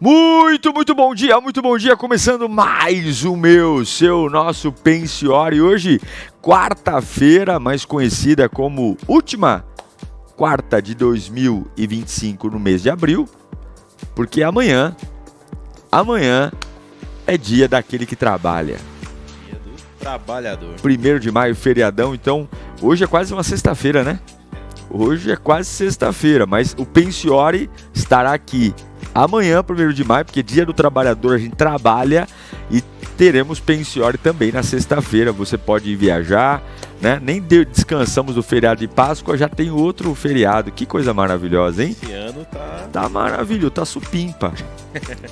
Muito bom dia, começando mais o nosso Pensiore. Hoje, quarta-feira, mais conhecida como última quarta de 2025 no mês de abril, porque amanhã é dia daquele que trabalha. Dia do trabalhador. 1º de maio, feriadão, então hoje é quase uma sexta-feira, né? Hoje é quase sexta-feira, mas o Pensiore estará aqui amanhã, 1º de maio, porque dia do trabalhador a gente trabalha e teremos Pensiore também na sexta-feira. Você pode ir viajar, né? Nem descansamos do feriado de Páscoa, já tem outro feriado. Que coisa maravilhosa, hein? Esse ano tá maravilhoso, tá supimpa.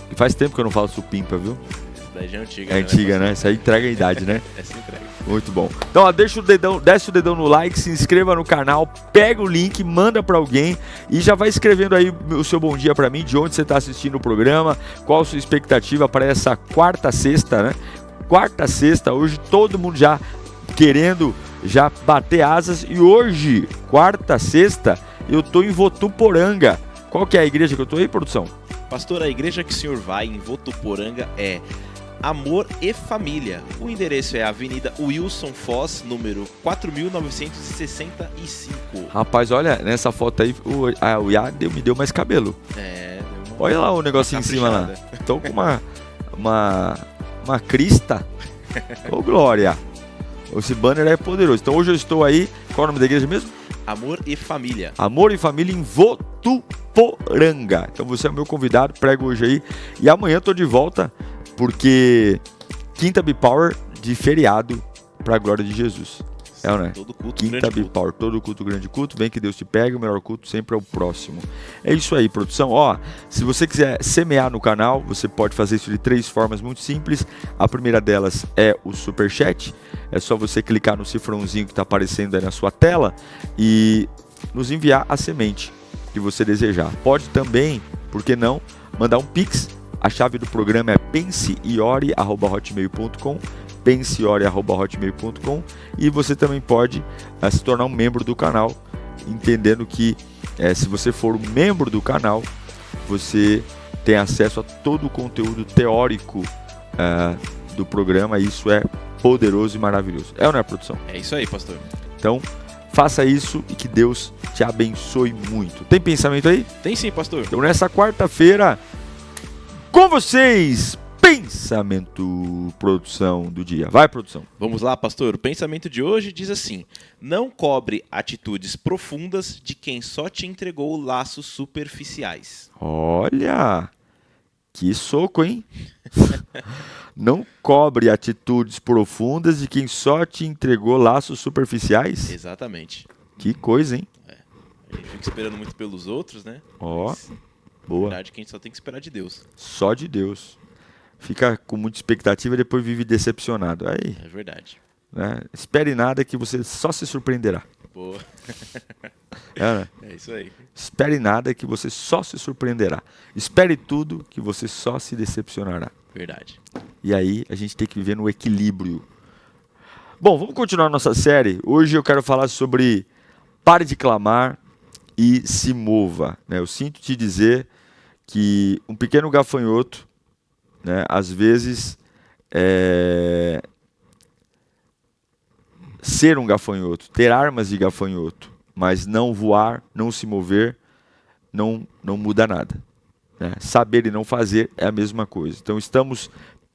E faz tempo que eu não falo supimpa, viu? Isso daí já é antiga. É antiga, né? Isso aí entrega a idade, né? Essa entrega. Muito bom. Então, ó, desce o dedão no like, se inscreva no canal, pega o link, manda pra alguém e já vai escrevendo aí o seu bom dia pra mim, de onde você tá assistindo o programa, qual a sua expectativa para essa quarta-sexta, né? Quarta-sexta, hoje todo mundo já querendo já bater asas e hoje, quarta-sexta, eu tô em Votuporanga. Qual que é a igreja que eu tô aí, produção? Pastor, a igreja que o senhor vai em Votuporanga é Amor e Família. O endereço é a Avenida Wilson Foz, número 4965. Rapaz, olha, nessa foto aí, o Iá me deu mais cabelo. Olha lá o negocinho em cima lá. Tô com uma crista. Ô, glória. Esse banner é poderoso. Então hoje eu estou aí, qual é o nome da igreja mesmo? Amor e Família. Amor e Família em Votuporanga. Então você é o meu convidado, prego hoje aí. E amanhã eu tô de volta, porque Quinta B-Power de feriado para a glória de Jesus. É, né? Todo culto, Quinta B-Power, todo culto, grande culto. Vem que Deus te pega, o melhor culto sempre é o próximo. É isso aí, produção. Ó, se você quiser semear no canal, você pode fazer isso de 3 formas muito simples. A primeira delas é o Superchat. É só você clicar no cifrãozinho que está aparecendo aí na sua tela e nos enviar a semente que você desejar. Pode também, por que não, mandar um Pix. A chave do programa é pensiore@hotmail.com, pensiore@hotmail.com, e você também pode se tornar um membro do canal, entendendo que se você for um membro do canal, você tem acesso a todo o conteúdo teórico do programa, e isso é poderoso e maravilhoso. É ou não é, produção? É isso aí, pastor. Então, faça isso e que Deus te abençoe muito. Tem pensamento aí? Tem sim, pastor. Então, nessa quarta-feira, com vocês, pensamento, produção do dia. Vai, produção. Vamos lá, pastor. O pensamento de hoje diz assim: não cobre atitudes profundas de quem só te entregou laços superficiais. Olha, que soco, hein? Não cobre atitudes profundas de quem só te entregou laços superficiais? Exatamente. Que coisa, hein? A gente fica esperando muito pelos outros, né? Ó, Mas, boa. na verdade, quem só tem que esperar de Deus. Só de Deus. Fica com muita expectativa e depois vive decepcionado. Aí, É verdade. né? Espere nada que você só se surpreenderá. Boa. Né? É isso aí. Espere nada que você só se surpreenderá. Espere tudo que você só se decepcionará. Verdade. E aí a gente tem que viver no equilíbrio. Bom, vamos continuar nossa série. Hoje eu quero falar sobre pare de clamar e se mova, né? Eu sinto te dizer que um pequeno gafanhoto, né, às vezes ser um gafanhoto, ter armas de gafanhoto, mas não voar, não se mover, não muda nada, né? Saber e não fazer é a mesma coisa. Então estamos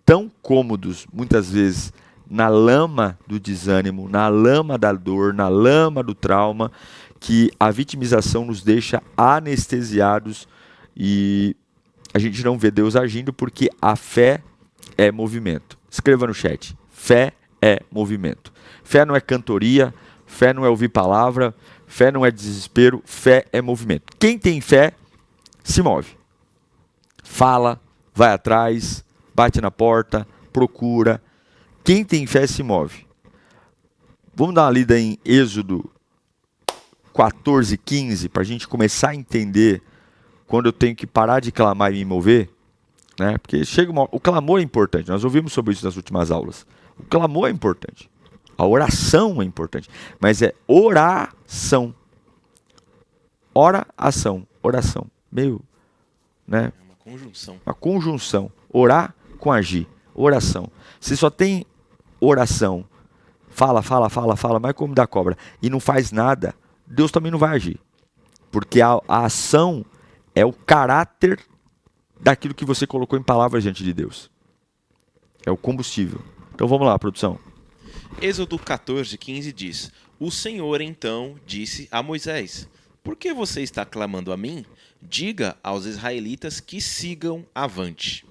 tão cômodos, muitas vezes, na lama do desânimo, na lama da dor, na lama do trauma, que a vitimização nos deixa anestesiados e a gente não vê Deus agindo, porque a fé é movimento. Escreva no chat. Fé é movimento. Fé não é cantoria, fé não é ouvir palavra, fé não é desespero, fé é movimento. Quem tem fé, se move. Fala, vai atrás, bate na porta, procura. Quem tem fé se move. Vamos dar uma lida em Êxodo 14:15 para a gente começar a entender quando eu tenho que parar de clamar e me mover, né? Porque o clamor é importante. Nós ouvimos sobre isso nas últimas aulas. O clamor é importante. A oração é importante, mas é oração. Oração, oração. Meio, né? Conjunção. Uma conjunção. Orar com agir. Oração. Se só tem oração, fala, mas como da cobra, e não faz nada, Deus também não vai agir. Porque a ação é o caráter daquilo que você colocou em palavras diante de Deus. É o combustível. Então vamos lá, produção. Êxodo 14:15 diz: O Senhor então disse a Moisés: Por que você está clamando a mim? Diga aos israelitas que sigam avante.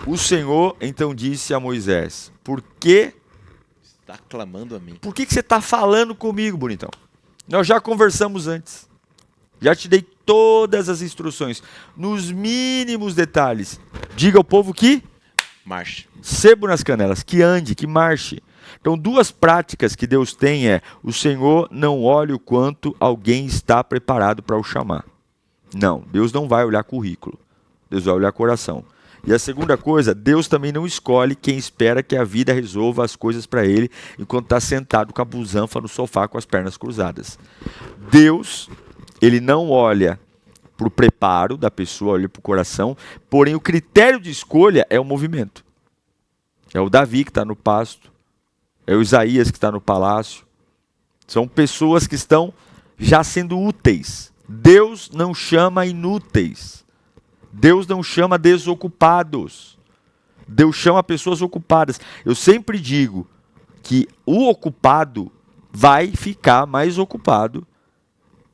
O Senhor então disse a Moisés: Por que Está clamando a mim. Por que você está falando comigo, bonitão? Nós já conversamos antes. Já te dei todas as instruções, nos mínimos detalhes. Diga ao povo que Marche. sebo nas canelas, que ande, que marche. Então, duas práticas que Deus tem é: o Senhor não olha o quanto alguém está preparado para o chamar. Não, Deus não vai olhar currículo. Deus vai olhar coração. E a segunda coisa, Deus também não escolhe quem espera que a vida resolva as coisas para ele enquanto está sentado com a busanfa no sofá com as pernas cruzadas. Deus, ele não olha para o preparo da pessoa, olha para o coração, porém o critério de escolha é o movimento. É o Davi que está no pasto, é o Isaías que está no palácio. São pessoas que estão já sendo úteis. Deus não chama inúteis. Deus não chama desocupados. Deus chama pessoas ocupadas. Eu sempre digo que o ocupado vai ficar mais ocupado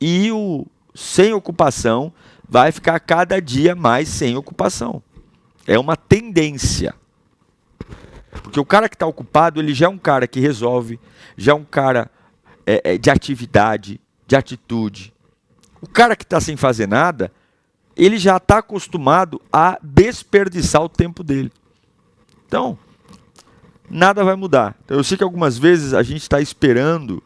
e o sem ocupação vai ficar cada dia mais sem ocupação. É uma tendência. Porque o cara que está ocupado, ele já é um cara que resolve, já é um cara de atividade, de atitude. O cara que está sem fazer nada, ele já está acostumado a desperdiçar o tempo dele. Então, nada vai mudar. Eu sei que algumas vezes a gente está esperando,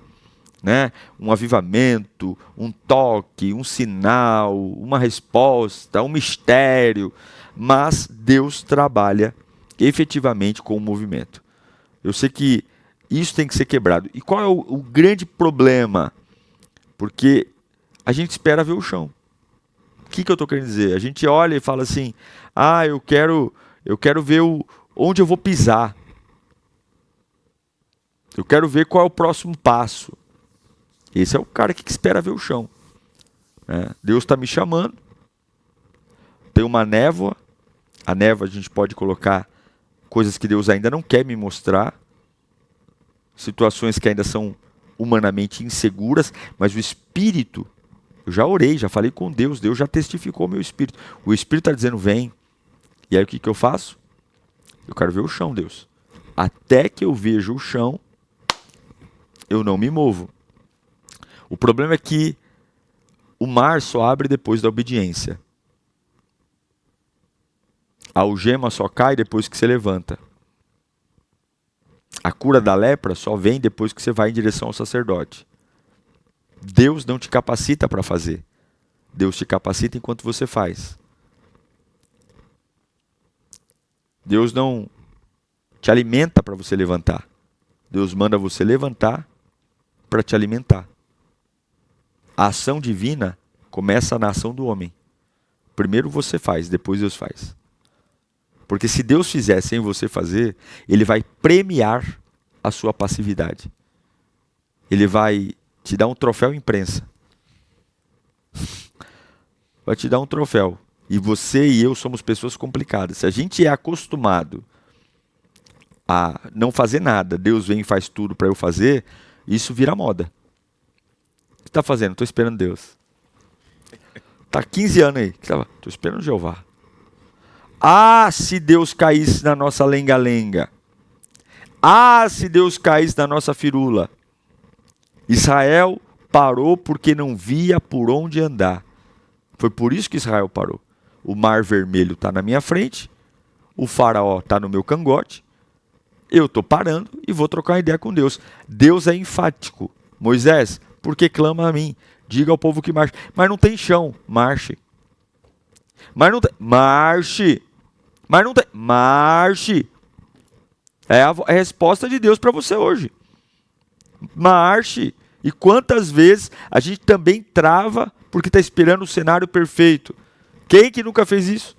né, um avivamento, um toque, um sinal, uma resposta, um mistério, mas Deus trabalha efetivamente com o movimento. Eu sei que isso tem que ser quebrado. E qual é o grande problema? Porque a gente espera ver o chão. O que eu estou querendo dizer? A gente olha e fala assim: eu quero ver onde eu vou pisar. Eu quero ver qual é o próximo passo. Esse é o cara que espera ver o chão. Deus está me chamando. Tem uma névoa. A névoa a gente pode colocar coisas que Deus ainda não quer me mostrar. Situações que ainda são humanamente inseguras. Mas o Espírito, eu já orei, já falei com Deus. Deus já testificou o meu Espírito. O Espírito está dizendo: vem. E aí o que eu faço? Eu quero ver o chão, Deus. Até que eu veja o chão, eu não me movo. O problema é que o mar só abre depois da obediência. A algema só cai depois que você levanta. A cura da lepra só vem depois que você vai em direção ao sacerdote. Deus não te capacita para fazer. Deus te capacita enquanto você faz. Deus não te alimenta para você levantar. Deus manda você levantar para te alimentar. A ação divina começa na ação do homem. Primeiro você faz, depois Deus faz. Porque se Deus fizer sem você fazer, Ele vai premiar a sua passividade. Ele vai te dar um troféu imprensa. Vai te dar um troféu. E você e eu somos pessoas complicadas. Se a gente é acostumado a não fazer nada, Deus vem e faz tudo para eu fazer, isso vira moda. O que está fazendo? Estou esperando Deus. Está 15 anos aí. Estou esperando Jeová. Se Deus caísse na nossa lenga-lenga. Se Deus caísse na nossa firula. Israel parou porque não via por onde andar. Foi por isso que Israel parou. O mar vermelho está na minha frente. O faraó está no meu cangote. Eu estou parando e vou trocar uma ideia com Deus. Deus é enfático. Moisés, por que clama a mim? Diga ao povo que marche. Mas não tem chão. Marche. Mas não tem. Marche. Mas não tem. Marche. É a resposta de Deus para você hoje. Marche. E quantas vezes a gente também trava porque está esperando o cenário perfeito. Quem que nunca fez isso?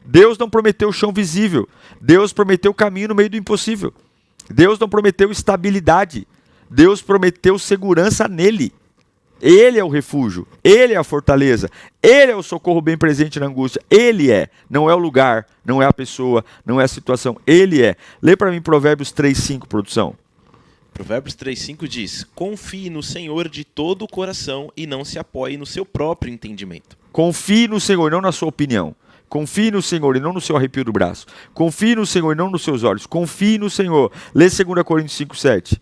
Deus não prometeu chão visível. Deus prometeu caminho no meio do impossível. Deus não prometeu estabilidade. Deus prometeu segurança nele. Ele é o refúgio, Ele é a fortaleza, Ele é o socorro bem presente na angústia. Ele é, não é o lugar, não é a pessoa, não é a situação. Ele é. Lê para mim Provérbios 3:5, produção. Provérbios 3:5 diz: confie no Senhor de todo o coração e não se apoie no seu próprio entendimento. Confie no Senhor, não na sua opinião. Confie no Senhor e não no seu arrepio do braço. Confie no Senhor e não nos seus olhos. Confie no Senhor. Lê 2 Coríntios 5:7.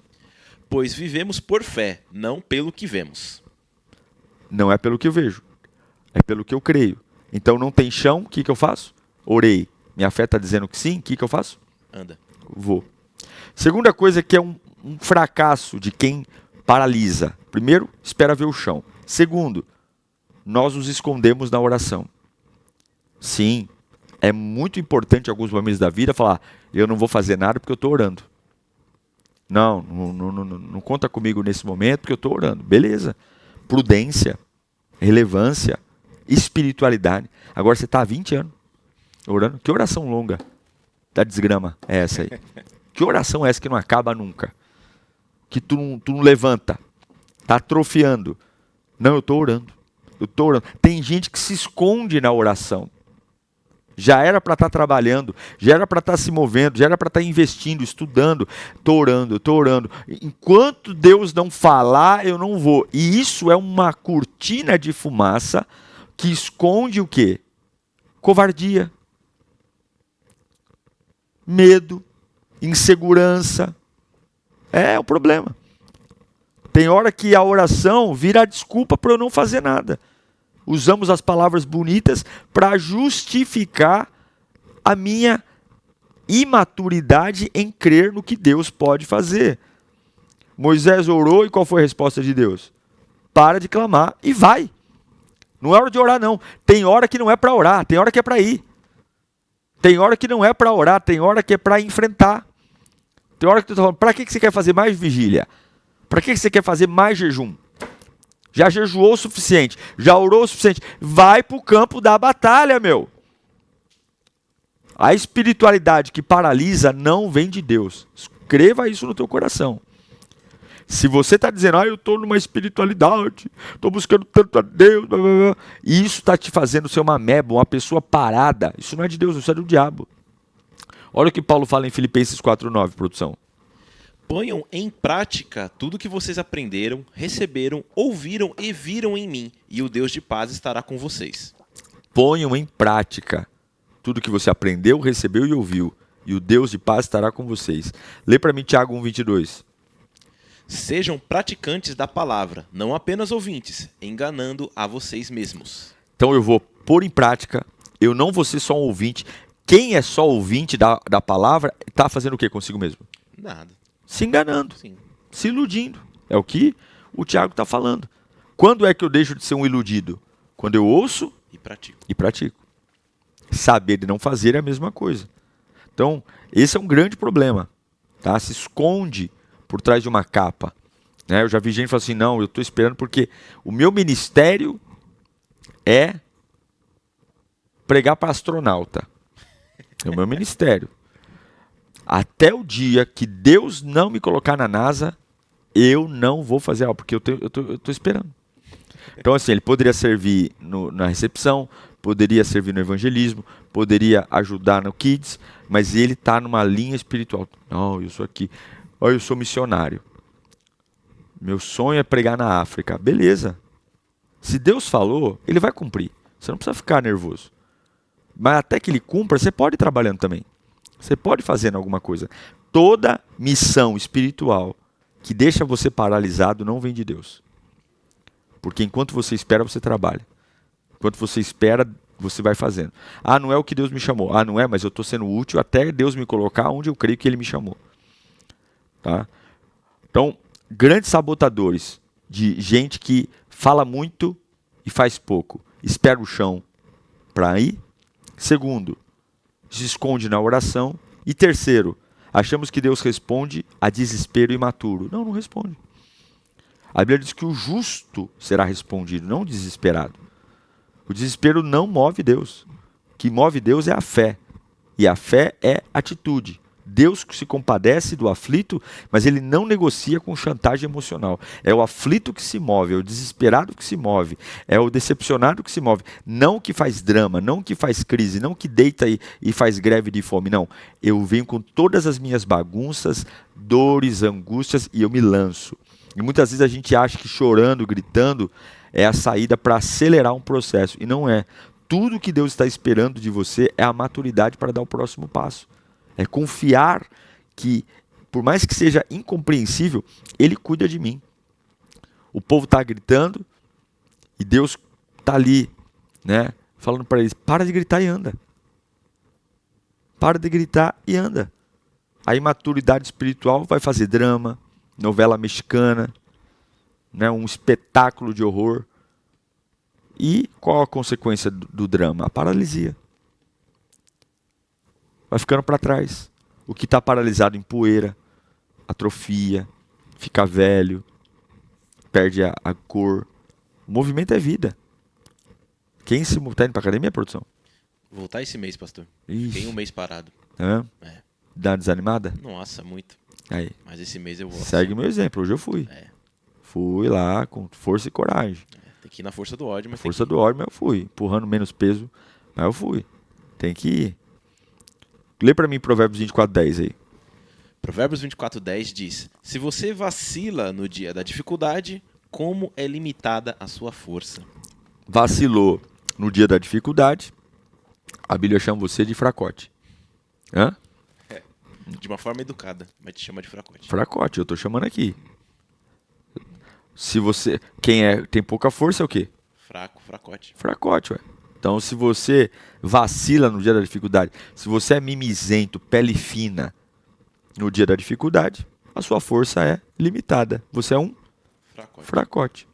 Pois vivemos por fé, não pelo que vemos. Não é pelo que eu vejo, é pelo que eu creio. Então não tem chão, o que eu faço? Orei. Minha fé está dizendo que sim, o que eu faço? Anda. Vou. Segunda coisa que é um fracasso de quem paralisa. Primeiro, espera ver o chão. Segundo, nós nos escondemos na oração. Sim, é muito importante em alguns momentos da vida falar, eu não vou fazer nada porque eu estou orando. Não conta comigo nesse momento porque eu estou orando. Beleza. Prudência, relevância, espiritualidade. Agora você está há 20 anos orando. Que oração longa da desgrama é essa aí? Que oração é essa que não acaba nunca? Que tu não levanta, está atrofiando. Não, eu estou orando. Tem gente que se esconde na oração. Já era para estar trabalhando, já era para estar se movendo, já era para estar investindo, estudando. Estou orando. Enquanto Deus não falar, eu não vou. E isso é uma cortina de fumaça que esconde o quê? Covardia, medo, insegurança. É o problema. Tem hora que a oração vira a desculpa para eu não fazer nada. Usamos as palavras bonitas para justificar a minha imaturidade em crer no que Deus pode fazer. Moisés orou e qual foi a resposta de Deus? Para de clamar e vai. Não é hora de orar não. Tem hora que não é para orar, tem hora que é para ir. Tem hora que não é para orar, tem hora que é para enfrentar. Tem hora que tu está falando, para que você quer fazer mais vigília? Para que você quer fazer mais jejum? Já jejuou o suficiente, já orou o suficiente. Vai para o campo da batalha, meu. A espiritualidade que paralisa não vem de Deus. Escreva isso no teu coração. Se você está dizendo, eu estou numa espiritualidade, estou buscando tanto a Deus, blá, blá, blá, e isso está te fazendo ser uma ameba, uma pessoa parada. Isso não é de Deus, isso é do diabo. Olha o que Paulo fala em Filipenses 4:9, produção. Ponham em prática tudo que vocês aprenderam, receberam, ouviram e viram em mim, e o Deus de paz estará com vocês. Ponham em prática tudo que você aprendeu, recebeu e ouviu, e o Deus de paz estará com vocês. Lê para mim Tiago 1:22. Sejam praticantes da palavra, não apenas ouvintes, enganando a vocês mesmos. Então eu vou pôr em prática, eu não vou ser só um ouvinte. Quem é só ouvinte da palavra, está fazendo o que consigo mesmo? Nada. Se enganando, Sim. se iludindo. É o que o Tiago está falando. Quando é que eu deixo de ser um iludido? Quando eu ouço E pratico. Saber de não fazer é a mesma coisa. Então, esse é um grande problema. Tá? Se esconde por trás de uma capa. Né? Eu já vi gente falando assim, não, eu estou esperando porque o meu ministério é pregar para astronauta. É o meu ministério. Até o dia que Deus não me colocar na NASA, eu não vou fazer algo, porque eu tô esperando. Então, assim, ele poderia servir na recepção, poderia servir no evangelismo, poderia ajudar no Kids, mas ele está numa linha espiritual. Não, eu sou aqui. Eu sou missionário. Meu sonho é pregar na África. Beleza. Se Deus falou, ele vai cumprir. Você não precisa ficar nervoso. Mas até que ele cumpra, você pode ir trabalhando também. Você pode fazer alguma coisa. Toda missão espiritual que deixa você paralisado não vem de Deus. Porque enquanto você espera, você trabalha. Enquanto você espera, você vai fazendo. Não é o que Deus me chamou. Não é, mas eu estou sendo útil até Deus me colocar onde eu creio que Ele me chamou. Tá? Então, grandes sabotadores de gente que fala muito e faz pouco. Espera o chão para ir. Segundo, se esconde na oração. E terceiro, achamos que Deus responde a desespero imaturo. Não responde. A Bíblia diz que o justo será respondido, não o desesperado. O desespero não move Deus. O que move Deus é a fé. E a fé é atitude. Deus se compadece do aflito, mas ele não negocia com chantagem emocional. É o aflito que se move, é o desesperado que se move, é o decepcionado que se move. Não o que faz drama, não o que faz crise, não o que deita e faz greve de fome. Não, eu venho com todas as minhas bagunças, dores, angústias e eu me lanço. E muitas vezes a gente acha que chorando, gritando, é a saída para acelerar um processo. E não é. Tudo que Deus está esperando de você é a maturidade para dar o próximo passo. É confiar que, por mais que seja incompreensível, Ele cuida de mim. O povo está gritando e Deus está ali, né, falando para eles, para de gritar e anda. Para de gritar e anda. A imaturidade espiritual vai fazer drama, novela mexicana, né, um espetáculo de horror. E qual a consequência do drama? A paralisia. Vai ficando para trás. O que está paralisado em poeira, atrofia, fica velho, perde a cor. O movimento é vida. Quem se está indo para academia, produção? Vou voltar esse mês, pastor. Ixi. Fiquei um mês parado. É. Dá uma desanimada? Nossa, muito. Aí. Mas esse mês eu vou. Segue meu exemplo. Hoje eu fui. Fui lá com força e coragem. Tem que ir na força do ódio, mas Força do ódio, mas eu fui. Empurrando menos peso, mas eu fui. Tem que ir. Lê para mim Provérbios 24:10 aí. Provérbios 24:10 diz: se você vacila no dia da dificuldade, como é limitada a sua força? Vacilou no dia da dificuldade, a Bíblia chama você de fracote. Hã? De uma forma educada, mas te chama de fracote. Fracote, eu tô chamando aqui. Se você, tem pouca força é o quê? Fracote. Fracote, ué. Então, se você vacila no dia da dificuldade, se você é mimizento, pele fina no dia da dificuldade, a sua força é limitada. Você é um fracote.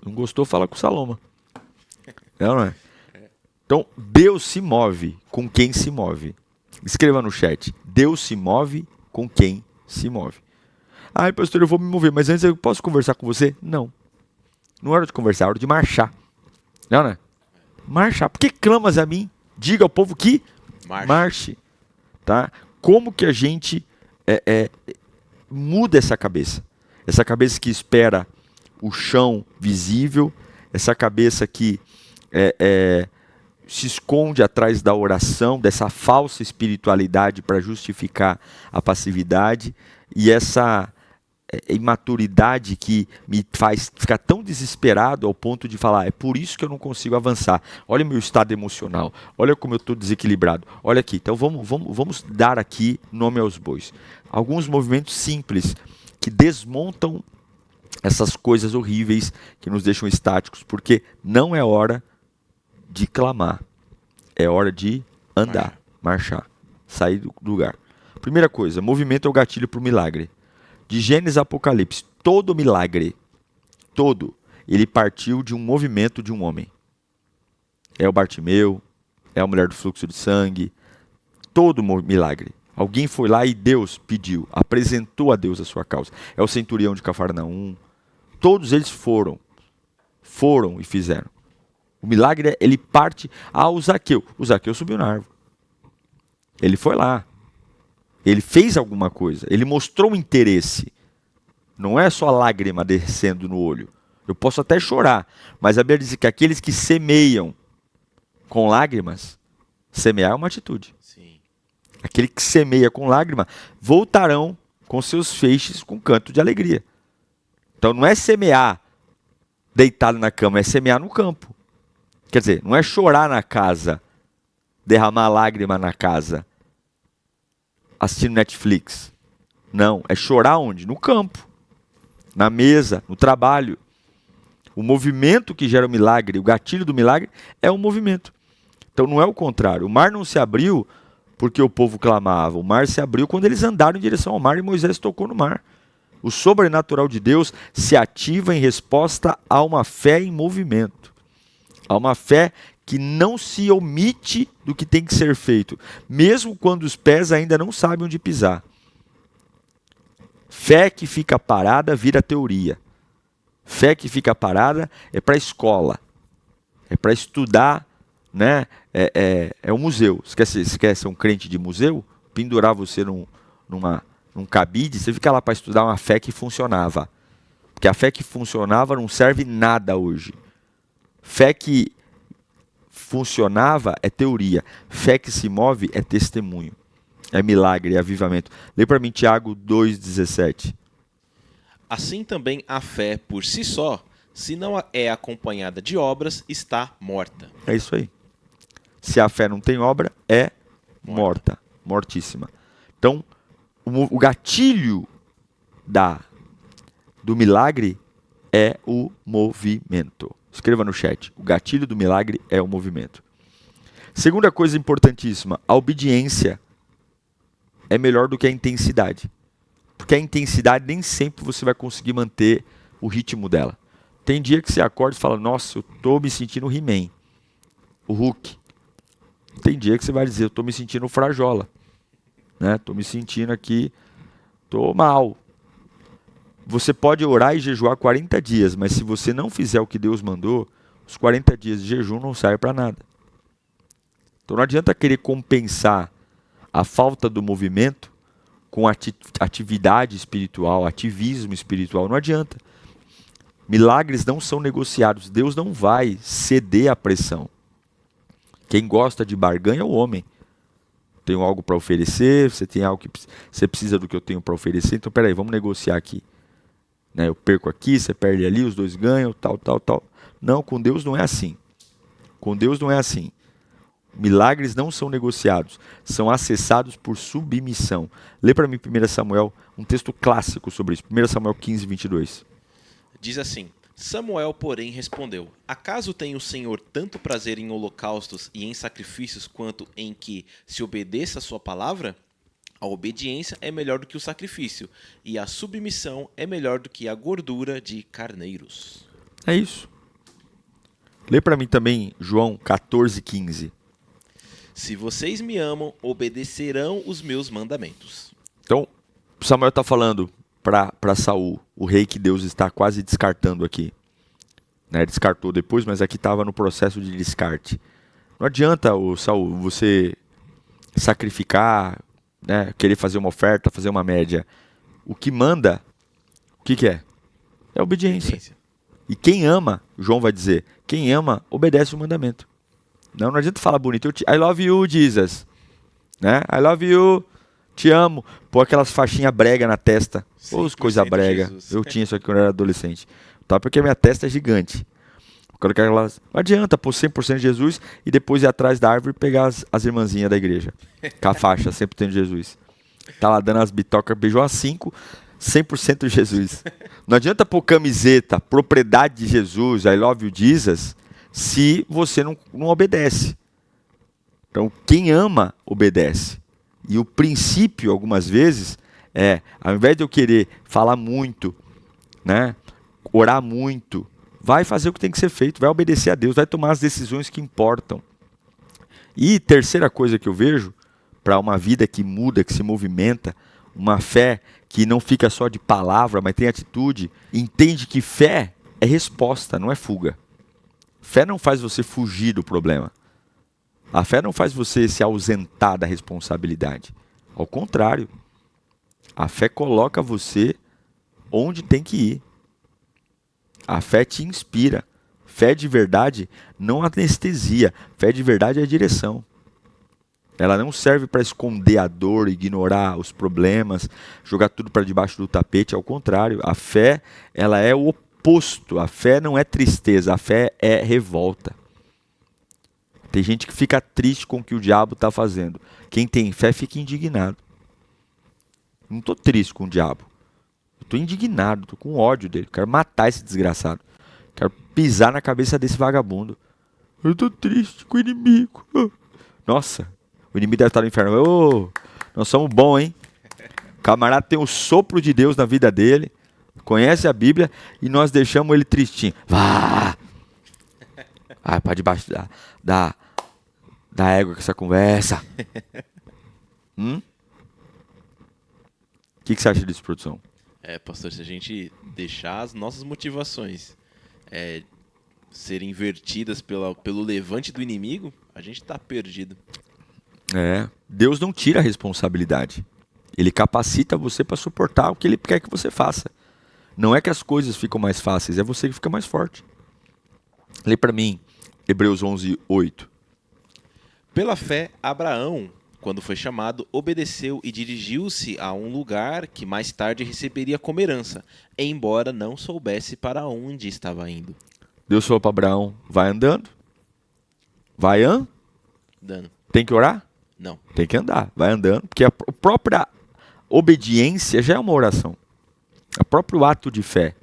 Não gostou? Fala com o Saloma. Não é? Então, Deus se move com quem se move. Escreva no chat. Deus se move com quem se move. Ai, pastor, eu vou me mover, mas antes eu posso conversar com você? Não. Não é hora de conversar, é hora de marchar. Não é? Marchar. Por que clamas a mim? Diga ao povo que marche. Tá? Como que a gente muda essa cabeça? Essa cabeça que espera o chão visível, essa cabeça que se esconde atrás da oração, dessa falsa espiritualidade para justificar a passividade, e essa imaturidade que me faz ficar tão desesperado ao ponto de falar, é por isso que eu não consigo avançar. Olha o meu estado emocional, olha como eu estou desequilibrado. Olha aqui, então vamos dar aqui nome aos bois. Alguns movimentos simples que desmontam essas coisas horríveis que nos deixam estáticos, porque não é hora de clamar, é hora de andar, marchar, sair do lugar. Primeira coisa, movimento é o gatilho para o milagre. De Gênesis a Apocalipse, todo milagre, ele partiu de um movimento de um homem. É o Bartimeu, é a mulher do fluxo de sangue, todo milagre. Alguém foi lá e Deus pediu, apresentou a Deus a sua causa. É o centurião de Cafarnaum. Todos eles foram e fizeram. O milagre, ele parte ao Zaqueu. O Zaqueu subiu na árvore. Ele foi lá. Ele fez alguma coisa. Ele mostrou um interesse. Não é só a lágrima descendo no olho. Eu posso até chorar, mas a Bíblia diz que aqueles que semeiam com lágrimas, semear é uma atitude. Sim. Aquele que semeia com lágrima, voltarão com seus feixes com canto de alegria. Então não é semear deitado na cama, é semear no campo. Quer dizer, não é chorar na casa, derramar lágrima na casa, assistindo Netflix. Não, é chorar onde? No campo, na mesa, no trabalho. O movimento que gera o milagre, o gatilho do milagre, é um movimento. Então não é o contrário. O mar não se abriu porque o povo clamava. O mar se abriu quando eles andaram em direção ao mar e Moisés tocou no mar. O sobrenatural de Deus se ativa em resposta a uma fé em movimento. A uma fé que não se omite do que tem que ser feito, mesmo quando os pés ainda não sabem onde pisar. Fé que fica parada vira teoria. Fé que fica parada é para a escola. é para estudar, né? É um museu. Você quer ser um crente de museu? Pendurar você num cabide, você fica lá para estudar uma fé que funcionava. Porque a fé que funcionava não serve nada hoje. Fé que funcionava é teoria. Fé que se move é testemunho. É milagre, é avivamento. Lê para mim Tiago 2,17. Assim também a fé por si só, se não é acompanhada de obras, está morta. É isso aí. Se a fé não tem obra, é morta. Mortíssima. Então, o gatilho do milagre é o movimento. Escreva no chat. O gatilho do milagre é o movimento. Segunda coisa importantíssima. A obediência é melhor do que a intensidade. Porque a intensidade nem sempre você vai conseguir manter o ritmo dela. Tem dia que você acorda e fala, nossa, eu tô me sentindo He-Man, o Hulk. Tem dia que você vai dizer, eu tô me sentindo Frajola. Né? Tô me sentindo aqui, tô mal. Você pode orar e jejuar 40 dias, mas se você não fizer o que Deus mandou, os 40 dias de jejum não servem para nada. Então não adianta querer compensar a falta do movimento com atividade espiritual, ativismo espiritual. Não adianta. Milagres não são negociados. Deus não vai ceder à pressão. Quem gosta de barganha é o homem. Tenho algo para oferecer, você tem algo que você precisa do que eu tenho para oferecer, então peraí, vamos negociar aqui. Né, eu perco aqui, você perde ali, os dois ganham, tal. Não, com Deus não é assim. Com Deus não é assim. Milagres não são negociados, são acessados por submissão. Lê para mim 1 Samuel, um texto clássico sobre isso. 1 Samuel 15, 22. Diz assim: Samuel, porém, respondeu: Acaso tem o Senhor tanto prazer em holocaustos e em sacrifícios quanto em que se obedeça a sua palavra? A obediência é melhor do que o sacrifício, e a submissão é melhor do que a gordura de carneiros. É isso. Lê para mim também João 14, 15. Se vocês me amam, obedecerão os meus mandamentos. Então, Samuel está falando para Saul, o rei que Deus está quase descartando aqui. Né? Descartou depois, mas aqui estava no processo de descarte. Não adianta, Saul, você sacrificar, né? Querer fazer uma oferta, fazer uma média. O que manda, o que é? É obediência. E quem ama, João vai dizer, quem ama, obedece o mandamento. Não adianta falar bonito. I love you, Jesus. Né? I love you. Te amo. Pôr aquelas faixinhas brega na testa. Ou coisa brega. Jesus. Eu tinha isso aqui quando eu era adolescente. Tá? Porque a minha testa é gigante. Não adianta pôr 100% de Jesus e depois ir atrás da árvore e pegar as irmãzinhas da igreja. Com a faixa, 100% de Jesus. Tá lá dando as bitocas, beijou as 5, 100% de Jesus. Não adianta pôr camiseta, propriedade de Jesus, I love you, Jesus, se você não obedece. Então, quem ama, obedece. E o princípio, algumas vezes, ao invés de eu querer falar muito, né, orar muito, vai fazer o que tem que ser feito, vai obedecer a Deus, vai tomar as decisões que importam. E terceira coisa que eu vejo, para uma vida que muda, que se movimenta, uma fé que não fica só de palavra, mas tem atitude, entende que fé é resposta, não é fuga. Fé não faz você fugir do problema. A fé não faz você se ausentar da responsabilidade. Ao contrário, a fé coloca você onde tem que ir. A fé te inspira. Fé de verdade não anestesia. Fé de verdade é direção. Ela não serve para esconder a dor, ignorar os problemas, jogar tudo para debaixo do tapete. Ao contrário, a fé ela é o oposto. A fé não é tristeza, a fé é revolta. Tem gente que fica triste com o que o diabo está fazendo. Quem tem fé fica indignado. Não estou triste com o diabo. Estou indignado, estou com ódio dele. Quero matar esse desgraçado. Quero pisar na cabeça desse vagabundo. Eu estou triste com o inimigo. Nossa, o inimigo deve estar no inferno. Oh, nós somos bons, hein? O camarada tem o sopro de Deus na vida dele. Conhece a Bíblia e nós deixamos ele tristinho. Vá! Vai para debaixo da égua com essa conversa. O que você acha disso, produção? Pastor, se a gente deixar as nossas motivações serem invertidas pelo levante do inimigo, a gente está perdido. Deus não tira a responsabilidade. Ele capacita você para suportar o que Ele quer que você faça. Não é que as coisas ficam mais fáceis, é você que fica mais forte. Lê para mim, Hebreus 11, 8. Pela fé, Abraão, quando foi chamado, obedeceu e dirigiu-se a um lugar que mais tarde receberia como herança, embora não soubesse para onde estava indo. Deus falou para Abraão, vai andando. Vai andando. Dano. Tem que orar? Não. Tem que andar, vai andando. Porque a própria obediência já é uma oração. O próprio ato de fé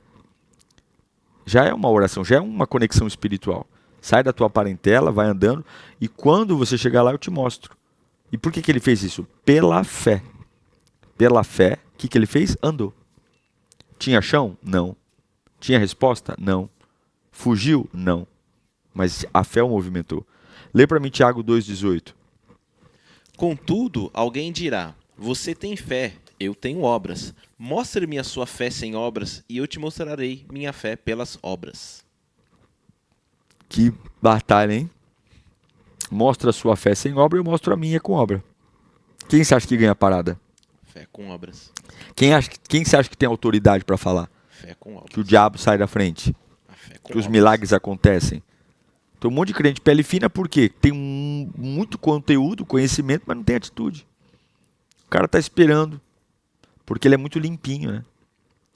já é uma oração, já é uma conexão espiritual. Sai da tua parentela, vai andando, e quando você chegar lá eu te mostro. E por que ele fez isso? Pela fé. Pela fé, o que ele fez? Andou. Tinha chão? Não. Tinha resposta? Não. Fugiu? Não. Mas a fé o movimentou. Lê para mim Tiago 2,18. Contudo, alguém dirá, você tem fé, eu tenho obras. Mostre-me a sua fé sem obras, e eu te mostrarei minha fé pelas obras. Que batalha, hein? Mostra a sua fé sem obra, eu mostro a minha com obra. Quem você acha que ganha a parada? Fé com obras. Quem você acha que tem autoridade para falar? Fé com obras. Que o diabo sai da frente? A fé com Que os obras. milagres acontecem? Tem um monte de crente pele fina por quê? Tem muito conteúdo, conhecimento, mas não tem atitude. O cara tá esperando. Porque ele é muito limpinho, né?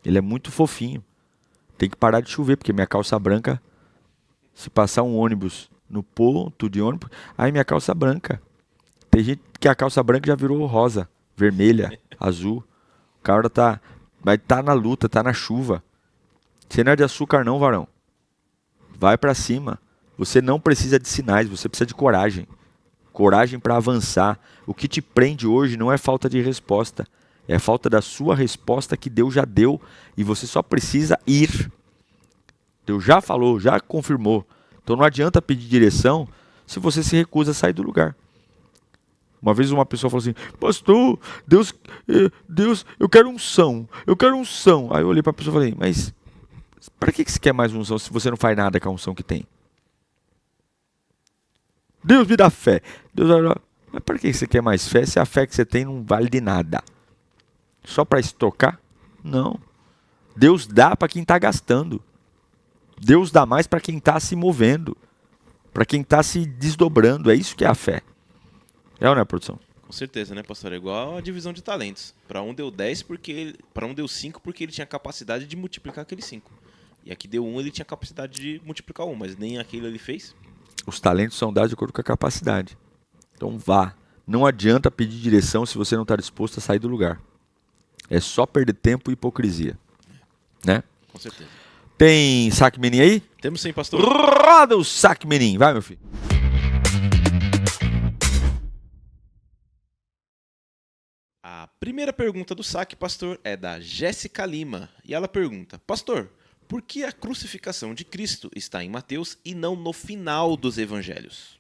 Ele é muito fofinho. Tem que parar de chover, porque minha calça branca, se passar um ônibus no ponto de ônibus, aí minha calça branca. Tem gente que a calça branca já virou rosa, vermelha, azul. O cara vai tá na luta, tá na chuva. Você não é de açúcar não, varão. Vai pra cima. Você não precisa de sinais, você precisa de coragem. Coragem para avançar. O que te prende hoje não é falta de resposta. É falta da sua resposta que Deus já deu e você só precisa ir. Deus já falou, já confirmou. Então não adianta pedir direção se você se recusa a sair do lugar. Uma vez uma pessoa falou assim, pastor, Deus, eu quero unção, eu quero unção. Aí eu olhei para a pessoa e falei, mas para que você quer mais unção se você não faz nada com a unção que tem? Deus me dá fé. Mas para que você quer mais fé se a fé que você tem não vale de nada? Só para estocar? Não. Deus dá para quem está gastando. Deus dá mais para quem está se movendo. Para quem está se desdobrando. É isso que é a fé. É ou não é, produção? Com certeza, né, pastor? É igual a divisão de talentos. Para um deu 10 para um deu 5 porque ele tinha capacidade de multiplicar aqueles 5. E aqui deu 1, ele tinha capacidade de multiplicar 1, mas nem aquilo ele fez. Os talentos são dados de acordo com a capacidade. Então vá. Não adianta pedir direção se você não está disposto a sair do lugar. É só perder tempo e hipocrisia. Né? Com certeza. Tem saque menin aí? Temos sim, pastor. Roda o saque menin. Vai, meu filho. A primeira pergunta do saque, pastor, é da Jéssica Lima. E ela pergunta, pastor, por que a crucificação de Cristo está em Mateus e não no final dos evangelhos?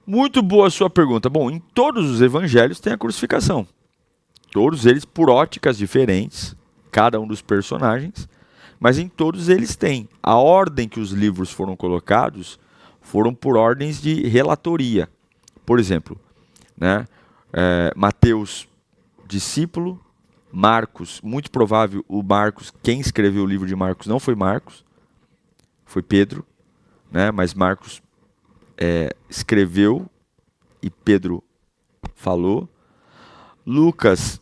Muito boa a sua pergunta. Bom, em todos os evangelhos tem a crucificação. Todos eles por óticas diferentes, cada um dos personagens, mas em todos eles tem. A ordem que os livros foram colocados foram por ordens de relatoria. Por exemplo, né, Mateus, discípulo, Marcos, muito provável o Marcos, quem escreveu o livro de Marcos não foi Marcos, foi Pedro, né, mas Marcos escreveu e Pedro falou. Lucas,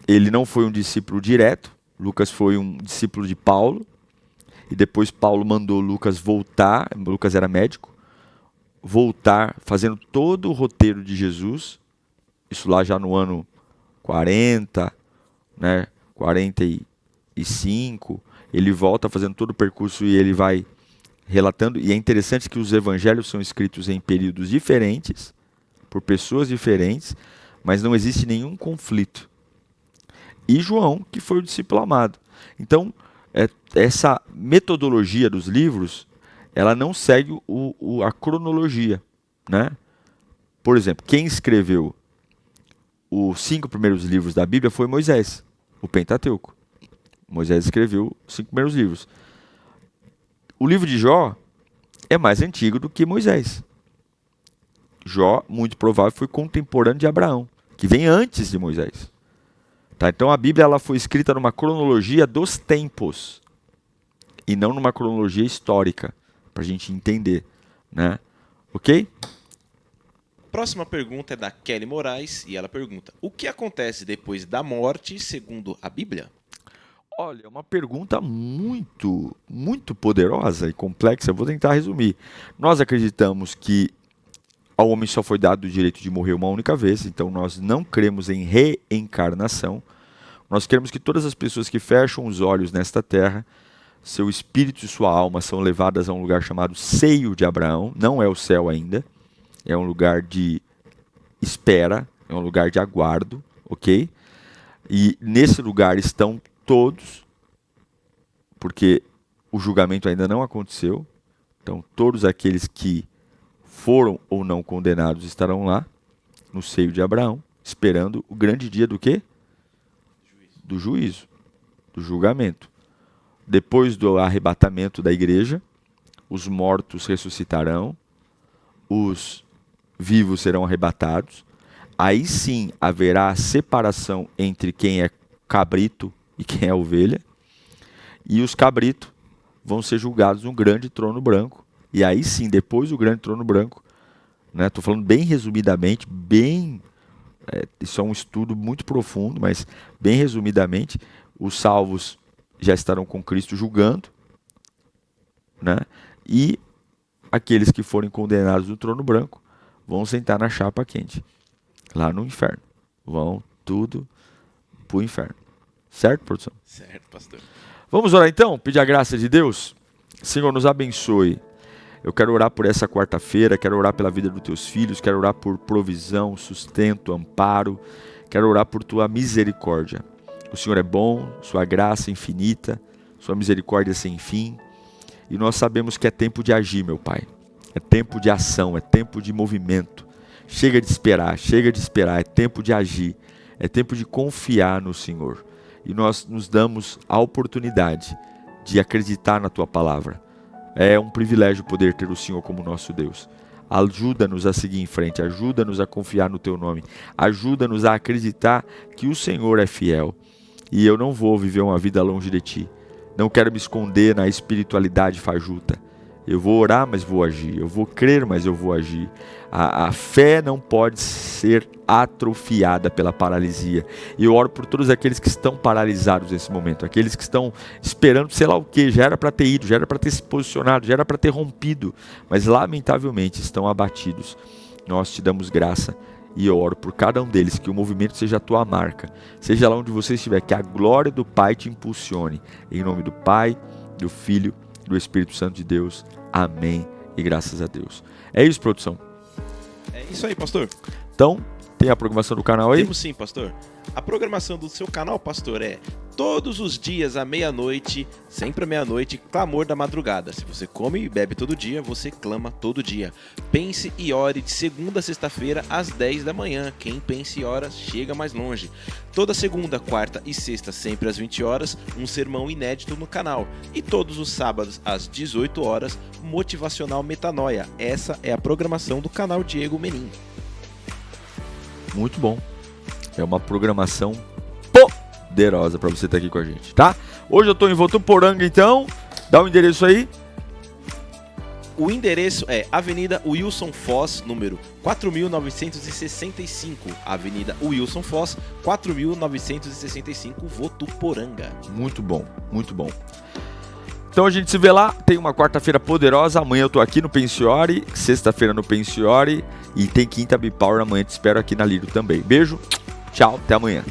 ele não foi um discípulo direto, Lucas foi um discípulo de Paulo, e depois Paulo mandou Lucas voltar, Lucas era médico, voltar fazendo todo o roteiro de Jesus, isso lá já no ano 40, né, 45, ele volta fazendo todo o percurso e ele vai relatando, e é interessante que os evangelhos são escritos em períodos diferentes, por pessoas diferentes, mas não existe nenhum conflito. E João, que foi o discípulo amado. Então, essa metodologia dos livros, ela não segue a cronologia, né? Por exemplo, quem escreveu os 5 primeiros livros da Bíblia foi Moisés, o Pentateuco. Moisés escreveu os 5 primeiros livros. O livro de Jó é mais antigo do que Moisés. Jó, muito provável, foi contemporâneo de Abraão, que vem antes de Moisés. Tá? Então a Bíblia ela foi escrita numa cronologia dos tempos e não numa cronologia histórica, para a gente entender, né? Ok? Próxima pergunta é da Kelly Moraes e ela pergunta: o que acontece depois da morte, segundo a Bíblia? Olha, é uma pergunta muito poderosa e complexa. Eu vou tentar resumir. Nós acreditamos que ao homem só foi dado o direito de morrer uma única vez, então nós não cremos em reencarnação. Nós cremos que todas as pessoas que fecham os olhos nesta terra, seu espírito e sua alma são levadas a um lugar chamado Seio de Abraão. Não é o céu ainda, é um lugar de espera, é um lugar de aguardo, ok? E nesse lugar estão todos, porque o julgamento ainda não aconteceu. Então todos aqueles que foram ou não condenados estarão lá, no seio de Abraão, esperando o grande dia do quê? Do juízo, do julgamento. Depois do arrebatamento da igreja, os mortos ressuscitarão, os vivos serão arrebatados. Aí sim haverá a separação entre quem é cabrito e quem é ovelha. E os cabritos vão ser julgados no grande trono branco. E aí sim, depois do grande trono branco, né, estou falando bem resumidamente, isso é um estudo muito profundo, mas bem resumidamente, os salvos já estarão com Cristo julgando, né, e aqueles que forem condenados no trono branco vão sentar na chapa quente, lá no inferno. Vão tudo para o inferno. Certo, produção? Certo, pastor. Vamos orar então? Pedir a graça de Deus? Senhor, nos abençoe. Eu quero orar por essa quarta-feira, quero orar pela vida dos teus filhos, quero orar por provisão, sustento, amparo, quero orar por tua misericórdia. O Senhor é bom, sua graça infinita, sua misericórdia sem fim, e nós sabemos que é tempo de agir, meu Pai. É tempo de ação, é tempo de movimento. Chega de esperar, é tempo de agir, é tempo de confiar no Senhor. E nós nos damos a oportunidade de acreditar na tua palavra. É um privilégio poder ter o Senhor como nosso Deus. Ajuda-nos a seguir em frente, ajuda-nos a confiar no teu nome, ajuda-nos a acreditar que o Senhor é fiel. E eu não vou viver uma vida longe de ti. Não quero me esconder na espiritualidade fajuta. Eu vou orar, mas vou agir. Eu vou crer, mas eu vou agir. A fé não pode ser atrofiada pela paralisia. E eu oro por todos aqueles que estão paralisados nesse momento. Aqueles que estão esperando sei lá o quê. Já era para ter ido, já era para ter se posicionado, já era para ter rompido. Mas lamentavelmente estão abatidos. Nós te damos graça. E eu oro por cada um deles, que o movimento seja a tua marca. Seja lá onde você estiver, que a glória do Pai te impulsione. Em nome do Pai, do Filho e do Espírito Santo de Deus. Amém. E graças a Deus. É isso, produção? É isso aí, pastor. Então, tem a programação do canal aí? Temos sim, pastor. A programação do seu canal, pastor, é todos os dias à meia-noite, sempre à meia-noite, clamor da madrugada. Se você come e bebe todo dia, você clama todo dia. Pense e ore de segunda a sexta-feira às 10 da manhã. Quem pensa e ora chega mais longe. Toda segunda, quarta e sexta, sempre às 20 horas, um sermão inédito no canal. E todos os sábados às 18 horas, Motivacional Metanoia. Essa é a programação do canal Diego Menin. Muito bom. É uma programação poderosa para você estar aqui com a gente, tá? Hoje eu estou em Votuporanga, então. Dá o endereço aí. O endereço é Avenida Wilson Foz, número 4.965. Avenida Wilson Foz, 4.965, Votuporanga. Muito bom, muito bom. Então a gente se vê lá. Tem uma quarta-feira poderosa. Amanhã eu tô aqui no Pensiore. Sexta-feira no Pensiore. E tem quinta Bipower amanhã. Te espero aqui na Lírio também. Beijo, tchau, até amanhã.